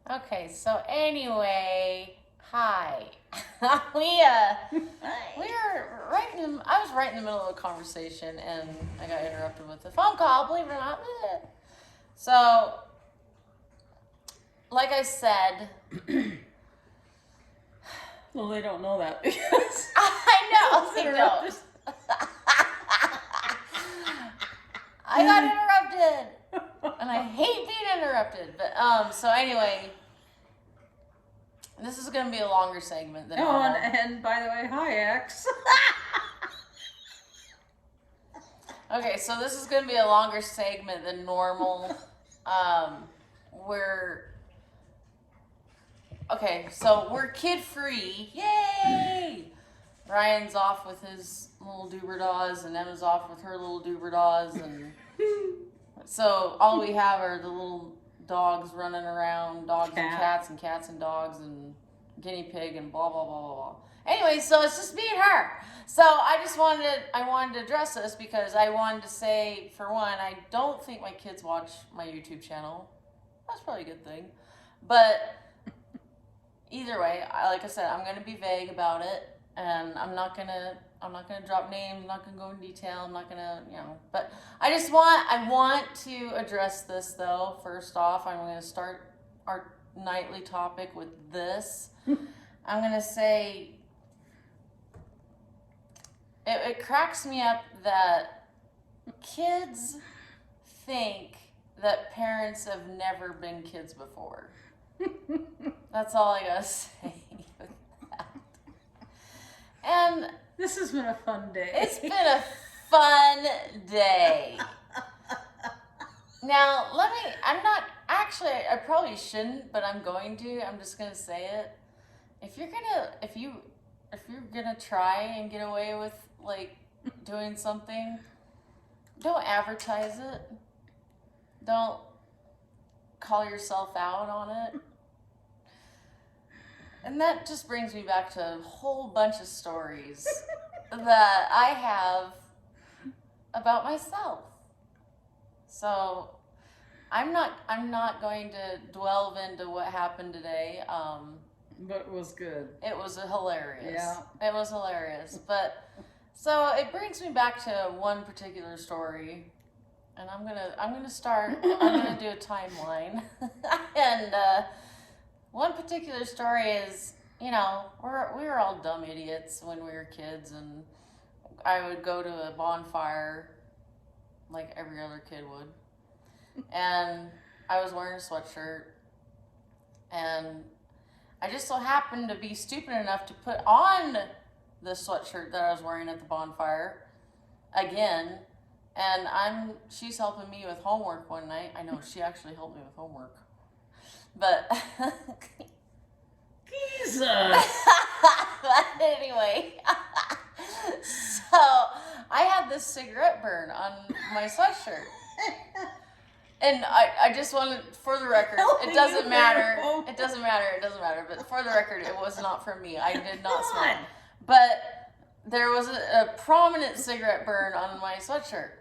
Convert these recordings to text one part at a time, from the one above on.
Okay, so anyway, hi. we were right in. I was right in the middle of a conversation, and I got interrupted with a phone call. Believe it or not. So, like I said, Well, they don't know that because I know they don't. I got interrupted, and I hate being interrupted. But so anyway. This is going to be a longer segment than normal. And by the way, hi, X. Okay, so this is going to be a longer segment than normal. We're kid free. Yay! Ryan's off with his little dooberdaws, and Emma's off with her little dooberdaws, and so all we have are the little dogs running around, dogs and cats and dogs and guinea pig and blah blah blah blah blah. Anyway, so it's just me and her. So I wanted to address this because I wanted to say, for one, I don't think my kids watch my YouTube channel. That's probably a good thing. But either way, like I said, I'm gonna be vague about it, and I'm not gonna drop names. I'm not gonna go in detail. I'm not gonna, But I want to address this though. First off, I'm gonna start our nightly topic with this. I'm gonna say it cracks me up that kids think that parents have never been kids before. That's all I gotta say with that. And this has been a fun day. It's been a fun day. Now, I probably shouldn't, but I'm going to. I'm just gonna say it. If you're gonna try and get away with doing something, don't advertise it. Don't call yourself out on it. And that just brings me back to a whole bunch of stories that I have about myself. So I'm not going to delve into what happened today. But it was good. It was hilarious. Yeah. It was hilarious. But so it brings me back to one particular story. And I'm gonna do a timeline. And one particular story is, we were all dumb idiots when we were kids, and I would go to a bonfire like every other kid would. And I was wearing a sweatshirt, and I just so happened to be stupid enough to put on the sweatshirt that I was wearing at the bonfire again. And she's helping me with homework one night. I know, she actually helped me with homework. But Jesus. But anyway, so I had this cigarette burn on my sweatshirt. And I just wanted, for the record, it doesn't matter. It doesn't matter. But for the record, it was not for me. I did not smoke. But there was a prominent cigarette burn on my sweatshirt.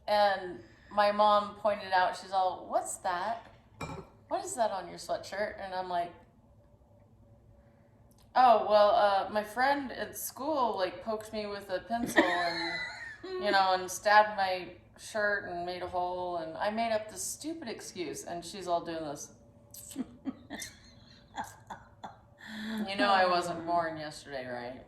And my mom pointed out, she's all, "What's that? What is that on your sweatshirt?" And I'm like, "Oh, well, my friend at school poked me with a pencil and and stabbed my shirt and made a hole, and I made up this stupid excuse." And she's all doing this. I wasn't born yesterday, right?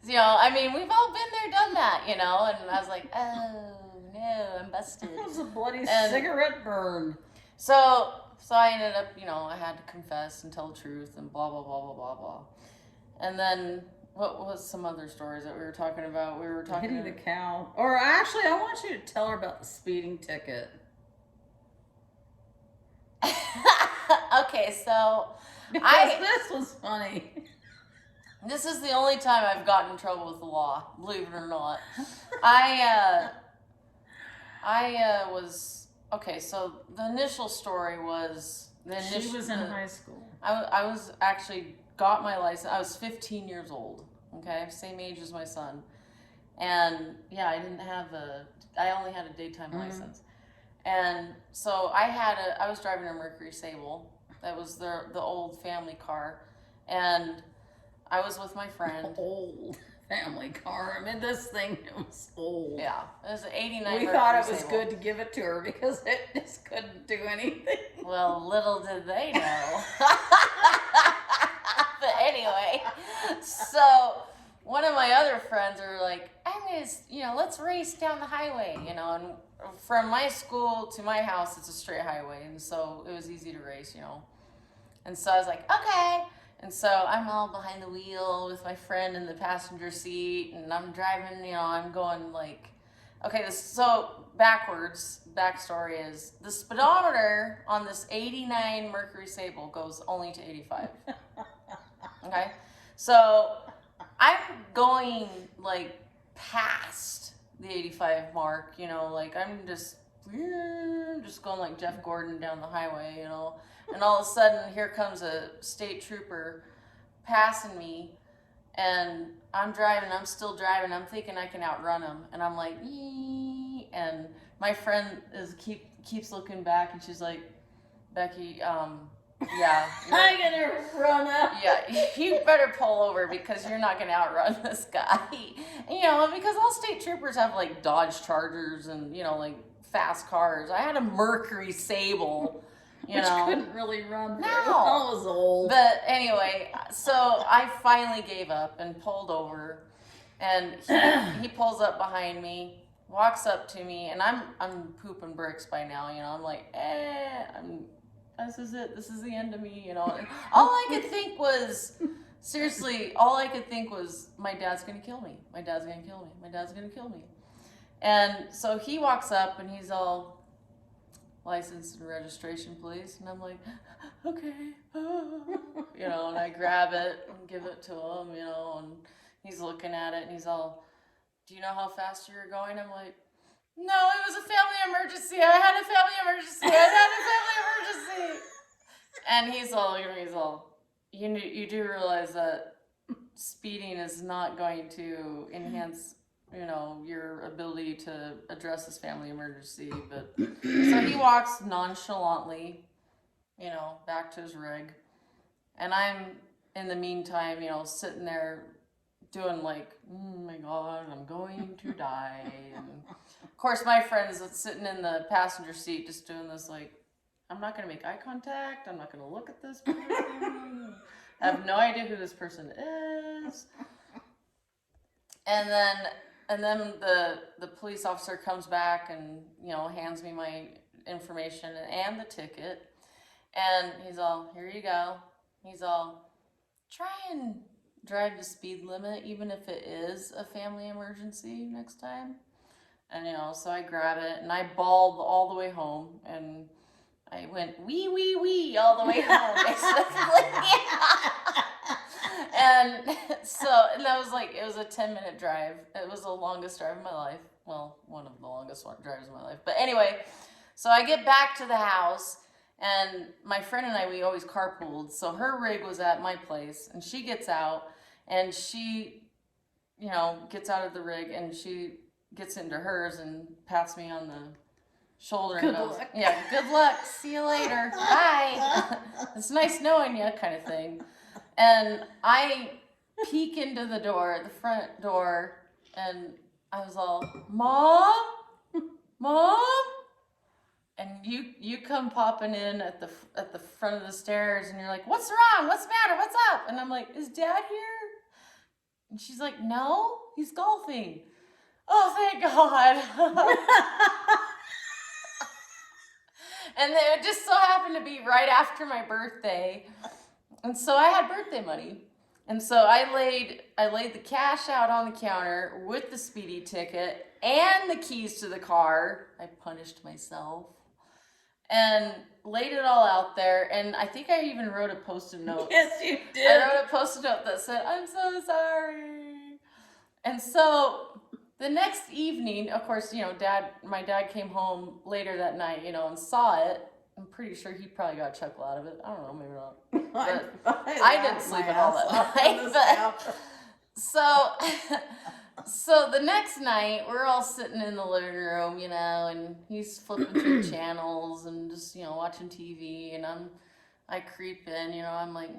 We've all been there, done that, and I was like, "Oh no, I'm busted." It was a bloody cigarette burn. So I ended up, I had to confess and tell the truth and blah, blah, blah, blah, blah, blah. And then, what was some other stories that we were talking about? We were talking hitting the cow. Or actually, I want you to tell her about the speeding ticket. Okay, so this was funny. This is the only time I've gotten in trouble with the law, believe it or not. I was, okay, so the initial story was... She was in high school. I was actually got my license. I was 15 years old, okay? Same age as my son. And, yeah, I only had a daytime license. And so I was driving a Mercury Sable. That was the old family car. And I was with my friend. Old family car. I mean, this thing was old. Yeah, it was an 89 We Mercury thought it was Sable. good to give it to her because it just couldn't do anything. Well, little did they know. But anyway, so one of my other friends are like, I'm gonna, let's race down the highway, and from my school to my house, it's a straight highway, and so it was easy to race, And so I was like, okay. And so I'm all behind the wheel with my friend in the passenger seat, and I'm driving, I'm going like, okay, so backstory is the speedometer on this 89 Mercury Sable goes only to 85. Okay? So I'm going like past the 85 mark, like I'm just going like Jeff Gordon down the highway, and all of a sudden here comes a state trooper passing me, and I'm still driving, I'm thinking I can outrun him, and I'm like, ee, and my friend keeps looking back, and she's like, Becky, yeah. I'm gonna run up. Yeah, you better pull over because you're not gonna outrun this guy. Because all state troopers have like Dodge Chargers and, like fast cars. I had a Mercury Sable, Which couldn't really run. No. I was old. But anyway, so I finally gave up and pulled over, and he pulls up behind me, walks up to me, and I'm pooping bricks by now, I'm like, this is it. This is the end of me, And all I could think was, seriously, my dad's going to kill me. My dad's going to kill me. My dad's going to kill me. And so he walks up and he's all, license and registration, please. And I'm like, okay. And I grab it and give it to him, and he's looking at it and he's all, do you know how fast you were going? I'm like, no, it was a family emergency. I had a family emergency. And he's all, you do realize that speeding is not going to enhance, your ability to address this family emergency. But so he walks nonchalantly, back to his rig. And I'm, in the meantime, sitting there doing like, oh my God, I'm going to die. And of course, my friend is sitting in the passenger seat just doing this like, I'm not going to make eye contact. I'm not going to look at this person. I have no idea who this person is. And then the police officer comes back and, hands me my information and the ticket. And he's all, here you go. He's all, try and drive the speed limit, even if it is a family emergency next time. And, so I grab it and I bawled all the way home, and I went wee, wee, wee all the way home, basically. And that was like, it was a 10-minute drive. It was the longest drive of my life. Well, one of the longest drives of my life. But anyway, so I get back to the house, and my friend and I, we always carpooled. So her rig was at my place, and she gets out, and she, gets out of the rig, and she gets into hers and pats me on the shoulder and goes, yeah, good luck. See you later. Bye. It's nice knowing you, kind of thing. And I peek into the front door, and I was all, Mom? And you come popping in at the front of the stairs, and you're like, what's wrong? What's the matter? What's up? And I'm like, is Dad here? And she's like, no, he's golfing. Oh, thank God. And it just so happened to be right after my birthday. And so I had birthday money. And so I laid the cash out on the counter with the speedy ticket and the keys to the car. I punished myself. And laid it all out there. And I think I even wrote a post-it note. Yes, you did. I wrote a post-it note that said, I'm so sorry. And so the next evening, of course, my dad came home later that night, and saw it. I'm pretty sure he probably got a chuckle out of it. I don't know, maybe not. But I didn't sleep at all that night. So So the next night, we're all sitting in the living room, and he's flipping through channels and just, watching TV, and I creep in, I'm like,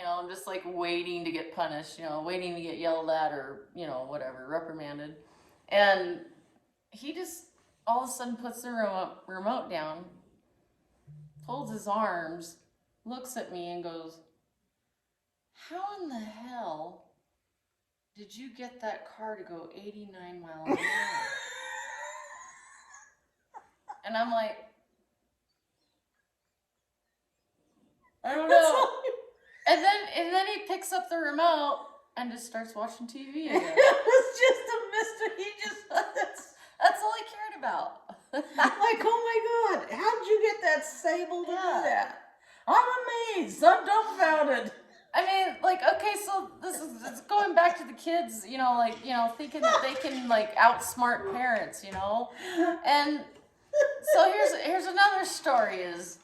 I'm just like waiting to get punished, waiting to get yelled at or, whatever, reprimanded. And he just all of a sudden puts the remote down, folds his arms, looks at me and goes, "How in the hell did you get that car to go 89 miles an hour?" And I'm like, I don't know. And then he picks up the remote and just starts watching TV again. It was just a mystery. He just That's all he cared about. like, oh my God, how did you get that Sable to do that? I'm amazed. I'm dumbfounded. I mean, like, okay, so it's going back to the kids, thinking that they can like outsmart parents, And so here's another story is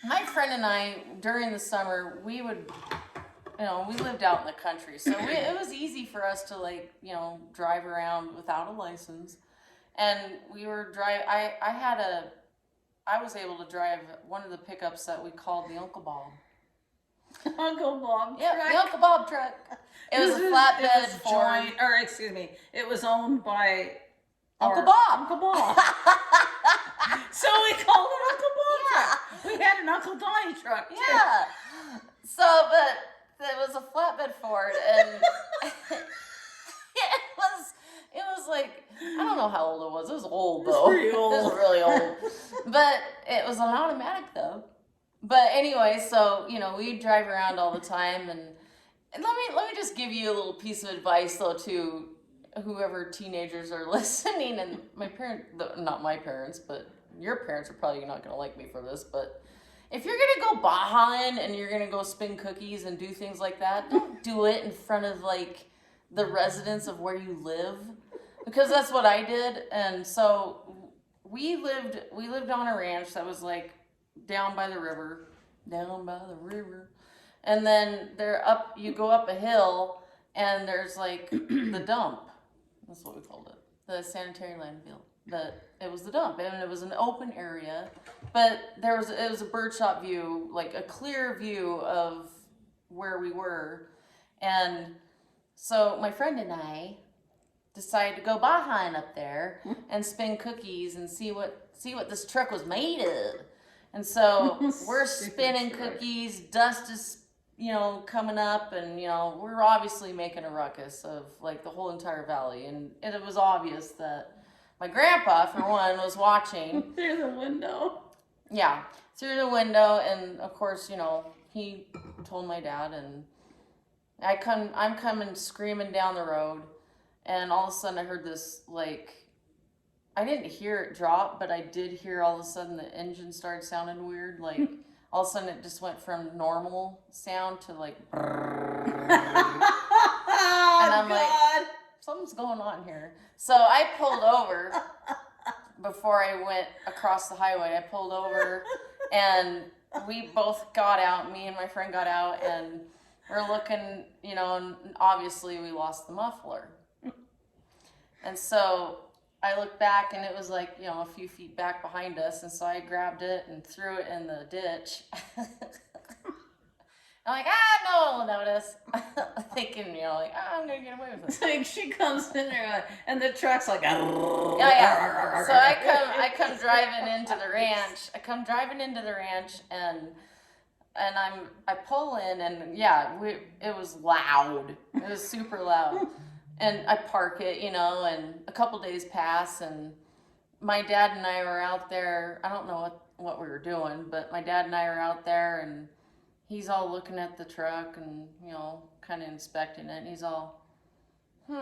my friend and I during the summer we would, we lived out in the country, so it was easy for us to like, drive around without a license, and we were I was able to drive one of the pickups that we called the Uncle Bob. Uncle Bob truck. Yeah, the Uncle Bob truck. It was a flatbed Ford. It was owned by Uncle Bob. Uncle Bob. So we called it Uncle Bob truck. We had an Uncle Donnie truck too. Yeah. So, but it was a flatbed Ford, and it was like, I don't know how old it was. It was old though. It was pretty old. It was really old. But it was an automatic though. But anyway, so we drive around all the time, and let me just give you a little piece of advice though to whoever teenagers are listening. And not my parents, but your parents are probably not gonna like me for this. But if you're gonna go bajaing and you're gonna go spin cookies and do things like that, don't do it in front of like the residents of where you live, because that's what I did. And so we lived on a ranch that was like down by the river, and then you go up a hill, and there's like the dump. That's what we called it, the sanitary landfill. It was the dump, and it was an open area, but it was a birdshot view, like a clear view of where we were. And so my friend and I decided to go bajaing up there and spin cookies and see what this truck was made of. And so we're spinning cookies, dust is, coming up, and, we're obviously making a ruckus of like the whole entire valley. And it was obvious that my grandpa, for one, was watching. Through the window. Yeah, through the window. And of course, he told my dad, and I'm coming screaming down the road. And all of a sudden I heard this, like, I didn't hear it drop, but I did hear all of a sudden the engine started sounding weird. Like, all of a sudden it just went from normal sound to like, and I'm like, something's going on here. So I pulled over before I went across the highway. I pulled over, and we both got out. Me and my friend got out, and we're looking, and obviously we lost the muffler. And so I looked back, and it was like, a few feet back behind us. And so I grabbed it and threw it in the ditch. I'm like, no one will notice. Thinking, I'm going to get away with it. Like she comes in there, and the truck's like, yeah. So I come driving into the ranch. And I pull in, and yeah, it was loud. It was super loud. And I park it, and a couple days pass, and my dad and I were out there. I don't know what we were doing, but my dad and I are out there, and he's all looking at the truck and, kind of inspecting it. And he's all, you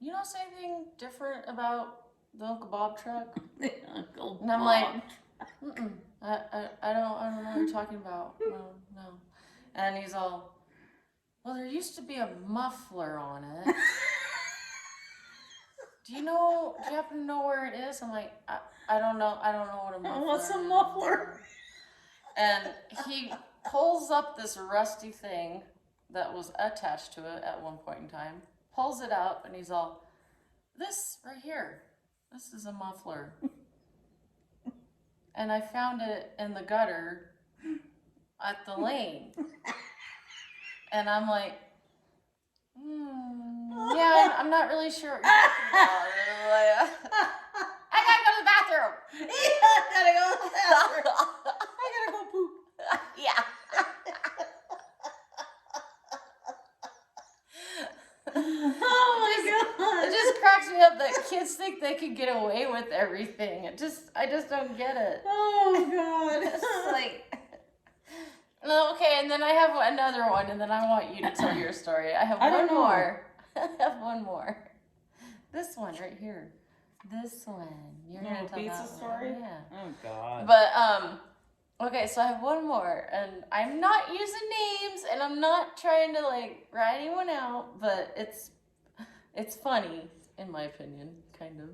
notice anything different about the Uncle Bob truck? Uncle And I'm Bob. like, I don't know what you're talking about. No. And he's all, well, there used to be a muffler on it. Do you happen to know where it is? I'm like, I don't know. I don't know what a muffler is. What's a muffler? And he pulls up this rusty thing that was attached to it at one point in time, pulls it up, and he's all, this right here, this is a muffler. And I found it in the gutter at the lane. And I'm like, yeah, I'm not really sure what you're talking about. I gotta go to the bathroom. Yeah, I gotta go to the bathroom. I gotta go poop. Yeah. Oh my god. It just cracks me up that kids think they can get away with everything. I just don't get it. Oh god. It's like, no, okay, and then I have another one, and then I want you to tell your story. I have one more. I have one more. This one right here. This one. You're gonna tell pizza that story? one. Yeah. Oh god. But okay, so I have one more, and I'm not using names, and I'm not trying to like rat anyone out, but it's funny in my opinion, kind of.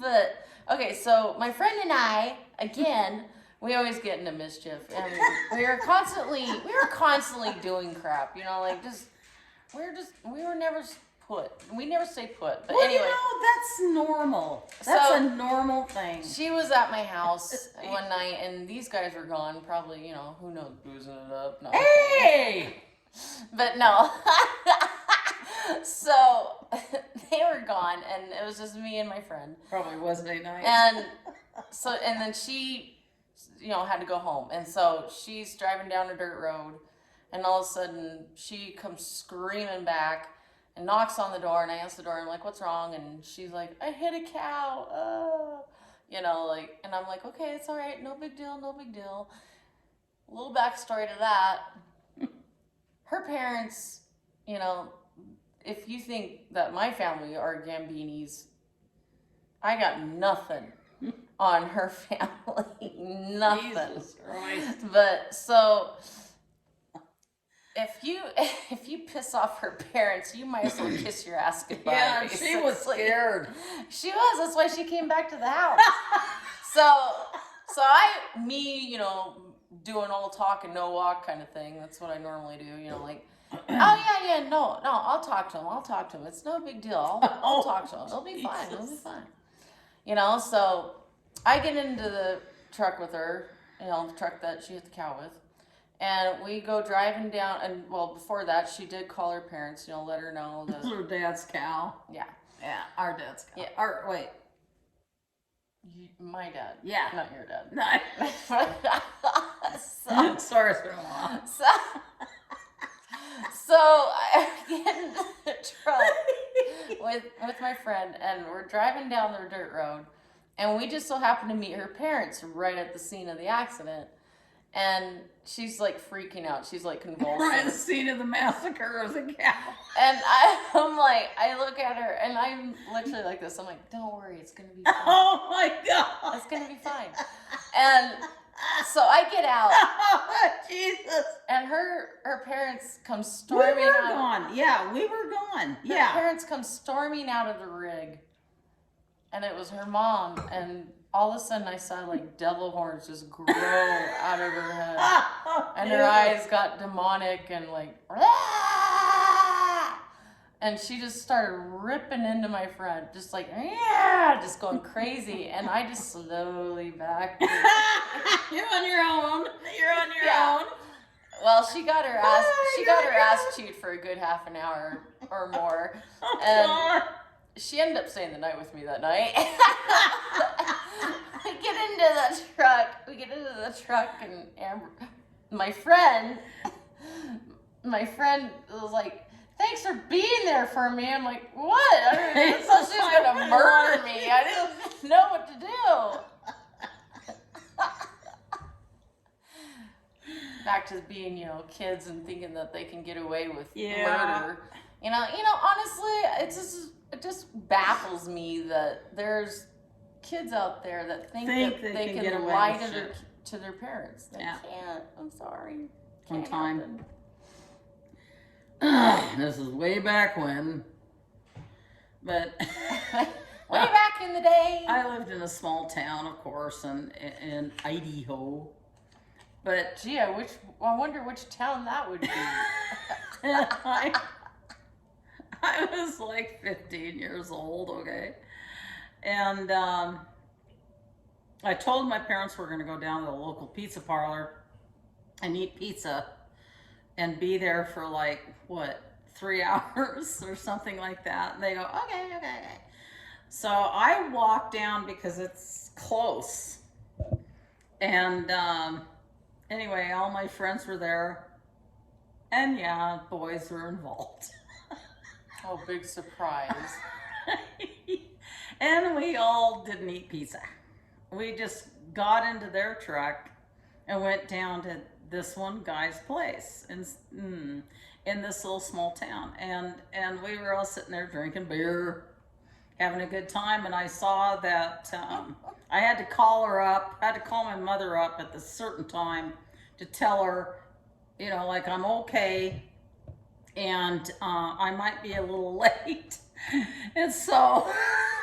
But okay, so my friend and I, again, we always get into mischief, and we were constantly doing crap, you know, like we were never put. We never stay put, but well, anyway. you know, that's normal. That's a normal thing. She was at my house one night, and these guys were gone. Probably, you know, who knows, boozing it up. No, Hey! but no. So they were gone, and it was just me and my friend. Probably wasn't a night. And so, and then she, you know, had to go home, and so she's driving down a dirt road, and all of a sudden she comes screaming back. And knocks on the door, and I answer the door. And I'm like, "What's wrong?" And she's like, "I hit a cow." You know, like, and I'm like, "Okay, it's all right. No big deal. No big deal." A little backstory to that. Her parents, you know, if you think that my family are Gambinis, I got nothing on her family. Nothing. Jesus Christ. But so. If you piss off her parents, you might as well kiss your ass goodbye. Yeah, basically. she was scared. She was. That's why she came back to the house. Me, you know, doing all talk and no walk kind of thing. That's what I normally do. You know, like, oh yeah, no, I'll talk to him. It's no big deal. I'll talk to him. It'll be fine. It'll be fine. You know, so I get into the truck with her. You know, the truck that she hit the cow with. And we go driving down, and well, before that, she did call her parents, you know, let her know that. Her dad's cow. Yeah. Yeah, our dad's cow. Yeah. Wait. My dad. Yeah. Not your dad. No. Sorry, Grandma. So I get in the truck with my friend, and we're driving down the dirt road, and we just so happen to meet her parents right at the scene of the accident. And she's like freaking out. She's like convulsing. Right at the scene of the massacre of the cow. And I'm like, I look at her and I'm literally like this. I'm like, don't worry, it's gonna be fine. Oh my god. It's gonna be fine. And so I get out. Oh, Jesus. And her parents come storming out. We were gone. Yeah, we were gone. Her parents come storming out of the rig. And it was her mom, and all of a sudden I saw like devil horns just grow out of her head. And her eyes got demonic and like, and she just started ripping into my friend, just like, yeah, just going crazy. And I just slowly backed. You're on your own. You're on your own. Well, she got her ass chewed for a good half an hour or more. And she ended up staying the night with me that night. We get into the truck, and Amber, my friend was like, "Thanks for being there for me." I'm like, "What?" I thought she was gonna murder me. I didn't know what to do. Back to being, you know, kids and thinking that they can get away with murder. You know, honestly, it just baffles me that there's kids out there that think that they can lie to their parents. They can't. I'm sorry. One time. This is way back when. But way back in the day. I lived in a small town, of course, in Idaho. But Gee, I wonder which town that would be. I was like 15 years old, okay? And I told my parents we're going to go down to the local pizza parlor and eat pizza and be there for like, what, 3 hours or something like that. And they go, okay, okay, okay. So I walked down because it's close. And anyway, all my friends were there. And yeah, boys were involved. Oh, big surprise. And we all didn't eat pizza. We just got into their truck and went down to this one guy's place in this little small town. And we were all sitting there drinking beer, having a good time. And I saw that I had to call her up, I had to call my mother up at this certain time to tell her, you know, like I'm okay and I might be a little late. And so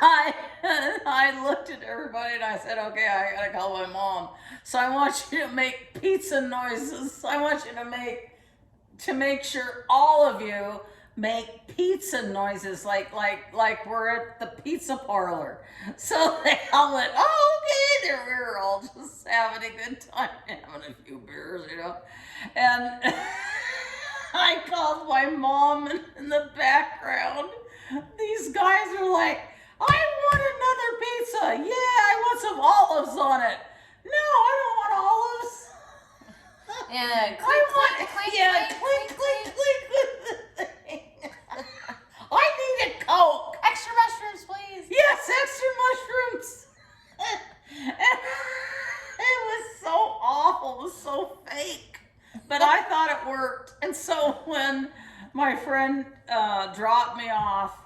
I looked at everybody and I said, okay, I gotta call my mom. So I want you to make pizza noises. I want you to make sure all of you make pizza noises like we're at the pizza parlor. So they all went, oh, okay, there we were all just having a good time, having a few beers, you know. And I called my mom in the background. These guys are like, I want another pizza. Yeah, I want some olives on it. No, I don't want olives. And click. I need a Coke. Extra mushrooms, please. Yes, extra mushrooms. And it was so awful. It was so fake. But I thought it worked. And so when my friend dropped me off,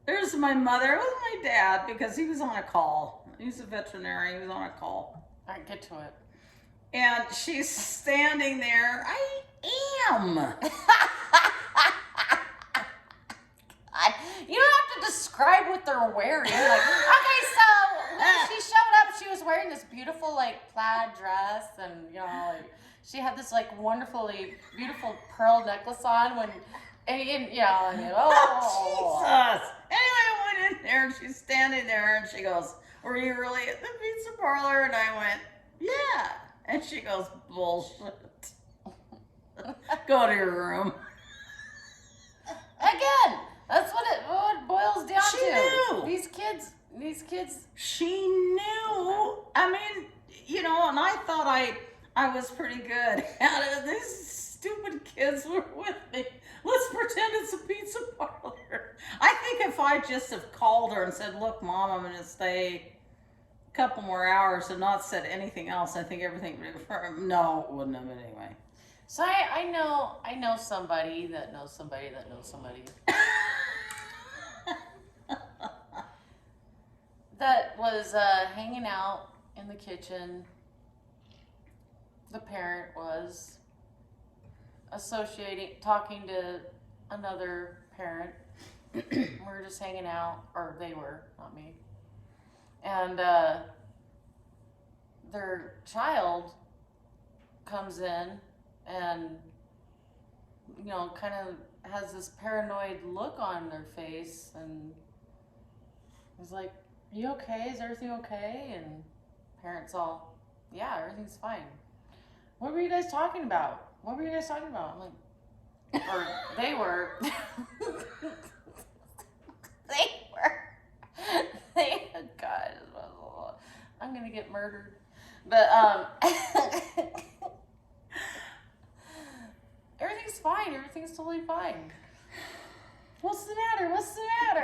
there's my mother. It was my dad because he was on a call. He's a veterinarian. He was on a call. All right, get to it. And she's standing there. I am. You don't have to describe what they're wearing. Like, okay, so when she showed up, she was wearing this beautiful like plaid dress, and you know, like, she had this like wonderfully beautiful pearl necklace on. Jesus. Anyway, I went in there and she's standing there and she goes, were you really at the pizza parlor? And I went, yeah. And she goes, bullshit. Go to your room. Again, that's what it boils down She to. knew. These kids. She knew. I mean, you know, and I thought I was pretty good at it. These stupid kids were with me. Let's pretend it's a pizza parlor. I think if I just have called her and said, look, Mom, I'm going to stay a couple more hours and not said anything else, I think everything would, no, it wouldn't have been anyway. So I know somebody that knows somebody that knows somebody that was hanging out in the kitchen. The parent was talking to another parent. We were just hanging out, or they were, not me. And their child comes in and, you know, kind of has this paranoid look on their face, and he's like, are you okay? Is everything okay? And parents all, yeah, everything's fine. What were you guys talking about? I'm like, or they were. God, I'm gonna get murdered. But everything's fine. Everything's totally fine. What's the matter?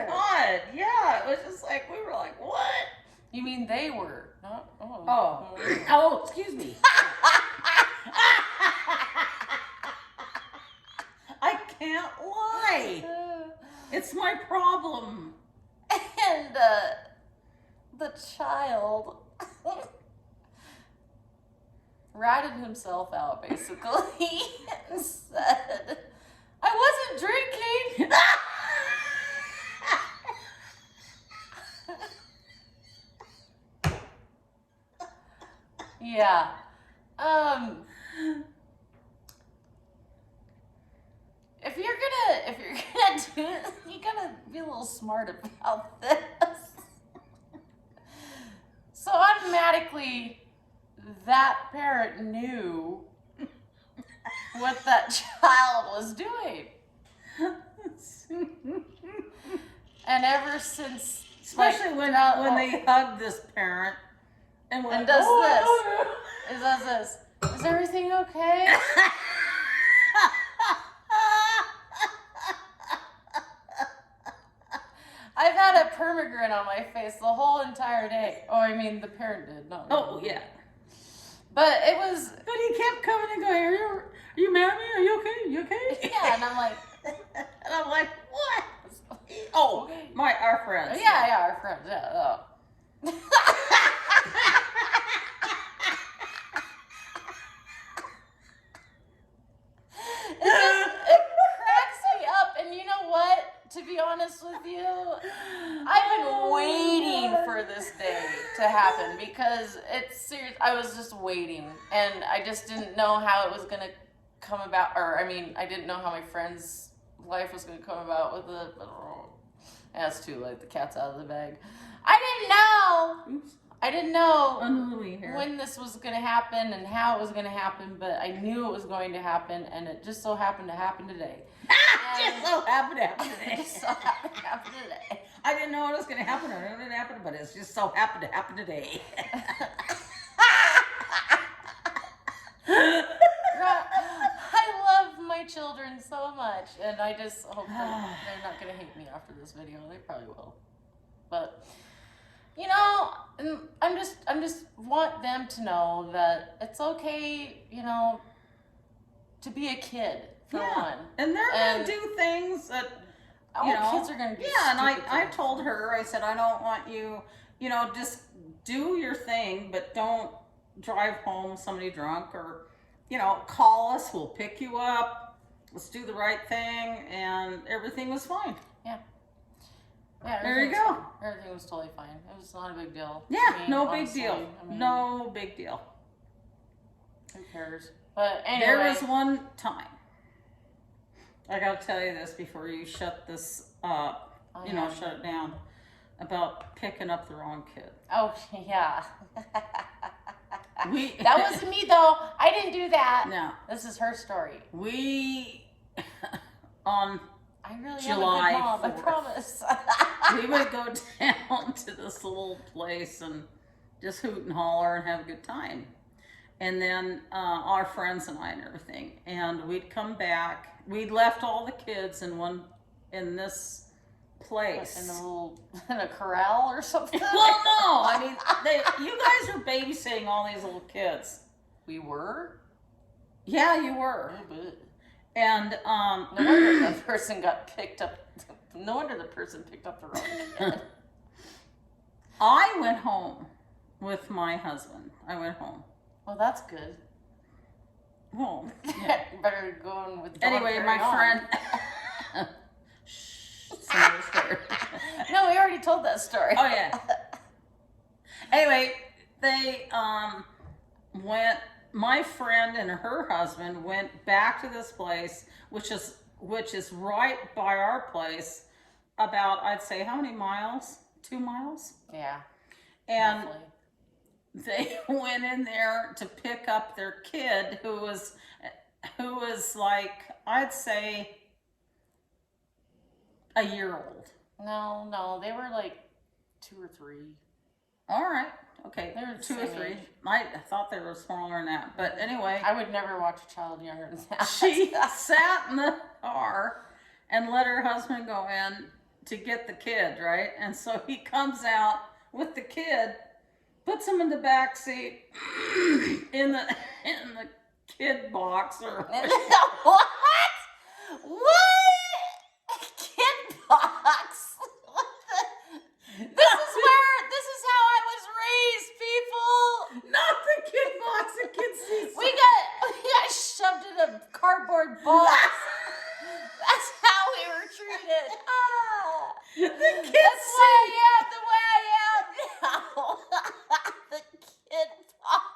God, yeah, it was just like, we were like, what? You mean they were? Not, Oh, excuse me. I can't lie. It's my problem. And the child ratted himself out, basically, and said, I wasn't drinking. Yeah. If you're gonna do it, you gotta be a little smart about this. So automatically, that parent knew what that child was doing, and ever since, Especially like, when throughout- they hug this parent and, and does this, it does this. Is everything okay? I've had a permagrin on my face the whole entire day. Oh, I mean, the parent did, not me. Oh yeah. But it was, But he kept coming and going, are you mad at me? Are you okay? You okay? yeah, and I'm like, And I'm like, what? Oh, our friends. yeah, our friends, yeah. Oh. It cracks me up, and you know what? To be honest with you, I've been waiting for this day to happen because it's serious. I was just waiting, and I just didn't know how it was gonna come about. Or I mean, I didn't know how my friend's life was gonna come about with it. But yeah, it's too late. The cat's out of the bag. I didn't know. Oops. I didn't know Unruly here. when this was going to happen and how it was going to happen, but I knew it was going to happen, and it just so happened to happen today. Just so happened to happen It today. just so happened to happen today. I didn't know it was going to happen or it didn't happen, but it's just so happened to happen today. I love my children so much, and I just hope that they're not going to hate me after this video. They probably will, but you know, I'm just want them to know that it's okay, you know, to be a kid for one. And they're And- going to do things that, All you know, kids are going to do. yeah, and stupid I things. told her, I said, I don't want you, you know, just do your thing, but don't drive home with somebody drunk or, you know, call us, we'll pick you up, let's do the right thing, and everything was fine. Yeah, There you everything was go. fine. Everything was totally fine. It was not a big deal. to Yeah, me, no big honestly. deal. I mean, No big deal. Who cares? But anyway. There was one time, I gotta tell you this before you shut this up, Oh, you know, yeah. shut it down, about picking up the wrong kid. Oh, yeah. We That wasn't me, though. I didn't do that. No, This is her story. we on I really July am a good mom, I 4th. promise. we would go down to this little place and just hoot and holler and have a good time. And then our friends and I and everything. And we'd come back. We'd left all the kids in this place. In a corral or something? Well, no, I mean, you guys are babysitting all these little kids. We were? Yeah, you were. Oh, but And no wonder that person got picked up. No wonder the person picked up the wrong kid. I went home with my husband. I went home. Well, that's good. Home. Yeah. Better go in with dog Anyway, my carry on. friend. Shh, it's another story. No, we already told that story. Oh yeah. Anyway, they went. My friend and her husband went back to this place, which is right by our place, about I'd say how many miles? 2 miles. Yeah. And roughly. they went in there to pick up their kid who was like, I'd say a year old. No, they were like 2 or 3. All right. Okay. They were the 2 or same 3. age. I thought they were smaller than that. But anyway, I would never watch a child younger than that. she sat in the car and let her husband go in to get the kid, right? And so he comes out with the kid, puts him in the back seat in the kid box or What? What? Kid box? What the? This is how I was raised, people. not the kid box, the kid seat. We got shoved in a cardboard box. That's how we were treated. the kid That's why I am the way I am now. The kid box.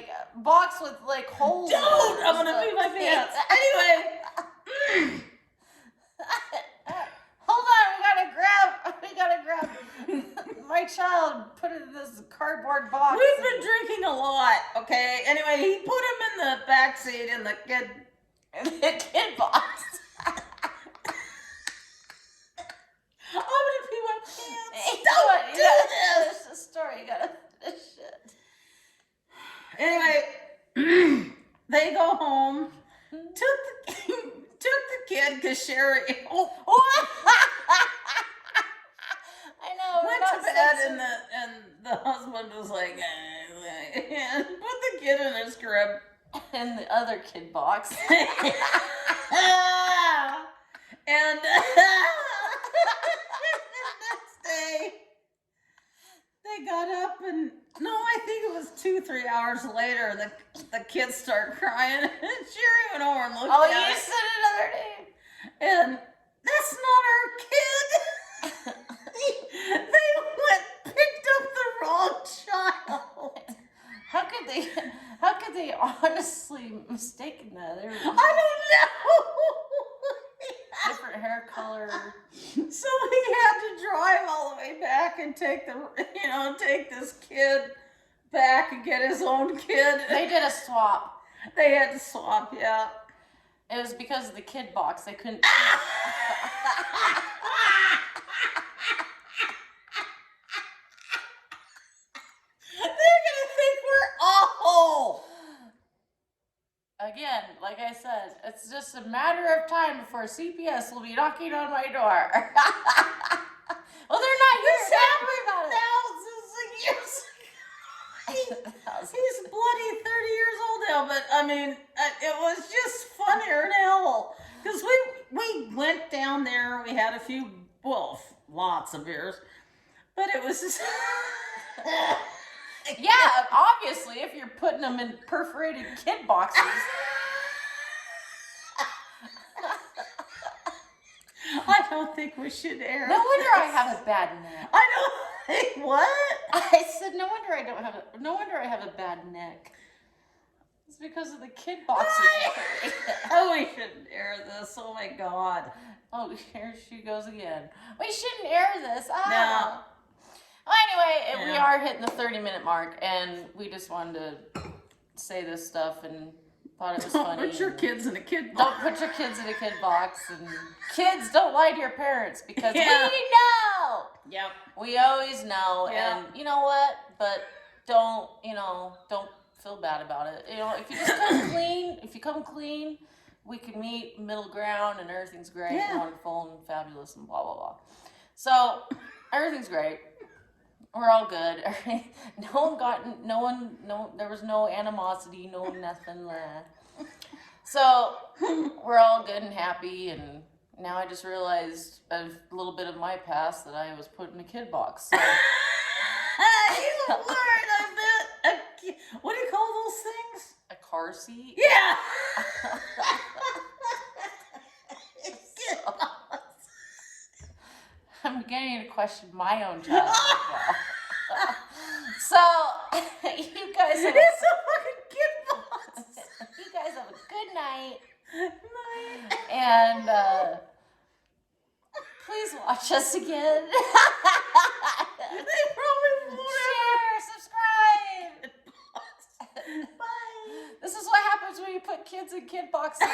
like box with like holes. in it Don't! and I'm gonna stuff. pee my pants. Anyway. Hold on, we gotta grab my child, put it in this cardboard box. We've been drinking a lot, okay? Anyway, he put him in the back seat in the kid box. I'm gonna pee my pants. Hey, Don't you do gotta this. finish the story. You gotta finish it. Anyway, they go home. Took the kid because Sherry I know. we're went not to bed censored. and the husband was like, and put the kid in his crib. In the other kid box. And the next day, they got up and no, I think it was 2-3 hours later. The kids start crying, and Sherry went over and looked Oh, at you it, said another name. and that's not our kid. They picked up the wrong child. How could they honestly mistaken that? They were I don't know. different hair color. So he had to drive all the way back and take this kid back and get his own kid. They did a swap. They had to swap, yeah. It was because of the kid box. They couldn't. They're gonna think we're awful. Again, like I said, it's just a matter of time before CPS will be knocking on my door. Well, they're not here. This Don't worry about it. thousands of years ago. He's bloody 30 years old now, but I mean, it was just funnier than hell. Because we went down there, we had a few, well, lots of beers, but it was just... Yeah, obviously, if you're putting them in perforated kid boxes. I don't think we should air No wonder I this. have a bad neck. I don't think, what? I said, no wonder I have a bad neck. It's because of the kid boxes. Oh, we shouldn't air this. Oh my God. Oh, here she goes again. We shouldn't air this. Ah. No. Well, anyway, we Yeah. are hitting the 30-minute mark, and we just wanted to say this stuff and thought it was Don't funny. put your and kids in a kid Don't box. put your kids in a kid box. And kids, don't lie to your parents because Yeah. we know. Yep. We always know. Yeah. And you know what? But don't feel bad about it. If you just come clean, we can meet middle ground and everything's great, Yeah. and wonderful and fabulous and blah, blah, blah. So everything's great. We're all good. There was no animosity, no nothing there. So we're all good and happy, and now I just realized a little bit of my past that I was put in a kid box. So. You learn, I bet. What do you call those things? A car seat? Yeah. I'm beginning to question my own childhood now. So, you guys have It's a fucking kid box. you guys have a good night, Night. and please watch us again. They probably won't Share, subscribe. ever. Bye. This is what happens when you put kids in kid boxes.